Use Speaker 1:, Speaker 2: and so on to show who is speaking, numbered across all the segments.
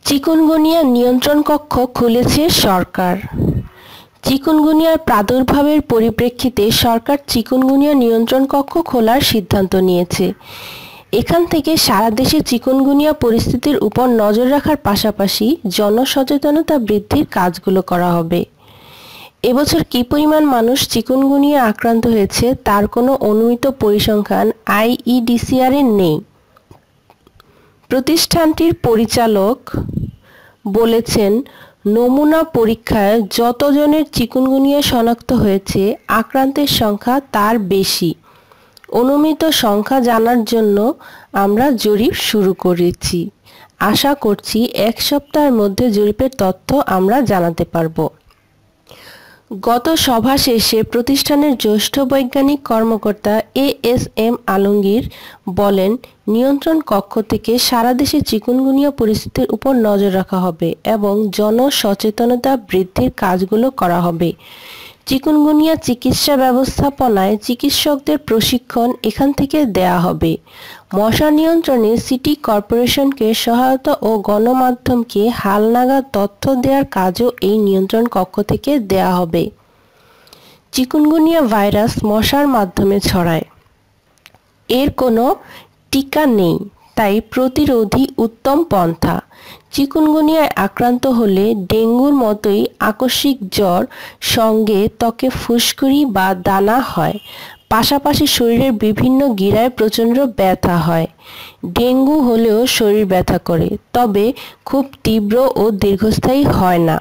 Speaker 1: Chikungunya নিয়ন্ত্রণ কক্ষ খুলেছে সরকার। চিকুনগুনিয়ার প্রাদুর্ভাবের পরিপ্রেক্ষিতে সরকার চিকুনগুনিয়া নিয়ন্ত্রণ কক্ষ খোলার সিদ্ধান্ত নিয়েছে। এখান থেকে সারা দেশে চিকুনগুনিয়া পরিস্থিতির উপর নজর রাখার পাশাপাশি জনসচেতনতা বৃদ্ধির কাজগুলো করা হবে। এবছর কী পরিমাণ মানুষ চিকুনগুনিয়া আক্রান্ত হয়েছে তার কোনো অনুমিত পরিসংখ্যান আইইডিসিআর-এর নেই। প্রতিষ্ঠানটির পরিচালক বলেছেন, নমুনা পরীক্ষায় যতজনের চিকুনগুনিয়া শনাক্ত হয়েছে আক্রান্তের সংখ্যা তার বেশি। অনুমিত সংখ্যা জানার জন্য আমরা জরিপ শুরু করেছি। আশা করছি এক সপ্তাহের মধ্যে জরিপের তথ্য আমরা জানাতে পারব। গত সভা শেষে প্রতিষ্ঠানের জ্যেষ্ঠ বৈজ্ঞানিক কর্মকর্তা এএসএম আলমগীর বলেন, নিয়ন্ত্রণ কক্ষ থেকে সারা দেশে চিকুনগুনিয়া পরিস্থিতির উপর নজর রাখা হবে এবং জনসচেতনতা বৃদ্ধির কাজগুলো করা হবে। চিকুনগুনিয়া চিকিৎসা ব্যবস্থাপনায় চিকিৎসকদের প্রশিক্ষণ এখান থেকে দেয়া হবে। মশা নিয়ন্ত্রণে সিটি কর্পোরেশনকে সহায়তা ও গণমাধ্যমকে হালনাগাদ তথ্য দেওয়ার কাজও এই নিয়ন্ত্রণ কক্ষ থেকে দেয়া হবে। চিকুনগুনিয়া ভাইরাস মশার মাধ্যমে ছড়ায়। এর কোনো টিকা নেই, তাই প্রতিরোধই উত্তম পন্থা। চিকুনগুনিয়ায় আক্রান্ত হলে ডেঙ্গুর মতোই আকস্মিক জ্বর, সঙ্গে ত্বকে ফুসকুড়ি বা দানা হয়, পাশাপাশি শরীরের বিভিন্ন গিরায় প্রচণ্ড ব্যথা হয়। ডেঙ্গু হলেও শরীর ব্যথা করে, তবে খুব তীব্র ও দীর্ঘস্থায়ী হয় না।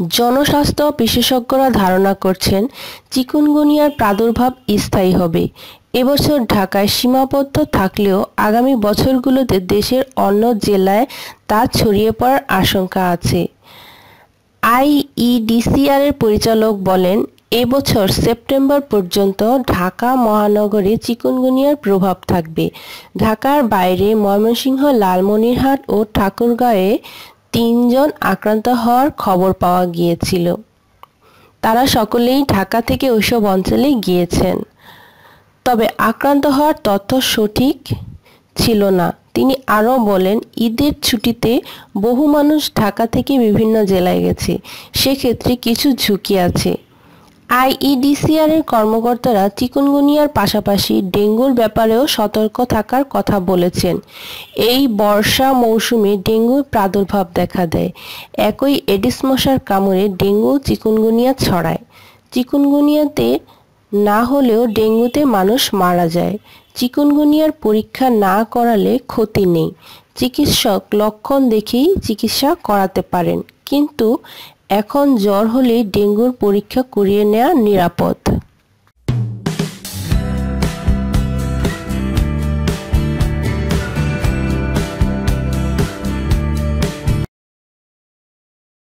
Speaker 1: জনস্বাস্থ্য বিশেষজ্ঞরা ধারণা করছেন চিকুনগুনিয়ার প্রাদুর্ভাব স্থায়ী হবে। এবছর ঢাকায় সীমাবদ্ধ থাকলেও আগামী বছরগুলোতে দেশের অন্য জেলায় তা ছড়িয়ে পড়ার আশঙ্কা আছে। আইইডিসিআর-এর পরিচালক বলেন, এবছর সেপ্টেম্বর পর্যন্ত ঢাকা মহানগরে চিকুনগুনিয়ার প্রভাব থাকবে। ঢাকার বাইরে ময়মনসিংহ, লালমনিরহাট ও ঠাকুরগাঁওয়ে ৩ জন আক্রান্ত হওয়ার খবর পাওয়া গিয়েছিল। তারা সকলেই ঢাকা থেকে ওইসব অঞ্চলে গিয়েছেন, তবে আক্রান্ত হওয়ার তথ্য সঠিক ছিল না। তিনি আরও বলেন, ঈদের ছুটিতে বহু মানুষ ঢাকা থেকে বিভিন্ন জেলায় গেছে, সেক্ষেত্রে কিছু ঝুঁকি আছে। আইইডিসিআর-এর কর্মকর্তারা চিকুনগুনিয়ার পাশাপাশি ডেঙ্গুর ব্যাপারেও সতর্ক থাকার কথা বলেছেন। এই বর্ষা মৌসুমে ডেঙ্গুর প্রাদুর্ভাব দেখা দেয়। একই এডিস মশার কামড়ে ডেঙ্গু চিকুনগুনিয়া ছড়ায়। চিকুনগুনিয়াতে না হলেও ডেঙ্গুতে মানুষ মারা যায়। চিকুনগুনিয়ার পরীক্ষা না করালে ক্ষতি নেই। চিকিৎসক লক্ষণ দেখেই চিকিৎসা করাতে পারেন, কিন্তু এখন জ্বর হলে ডেঙ্গুর পরীক্ষা করিয়ে নেওয়া নিরাপদ।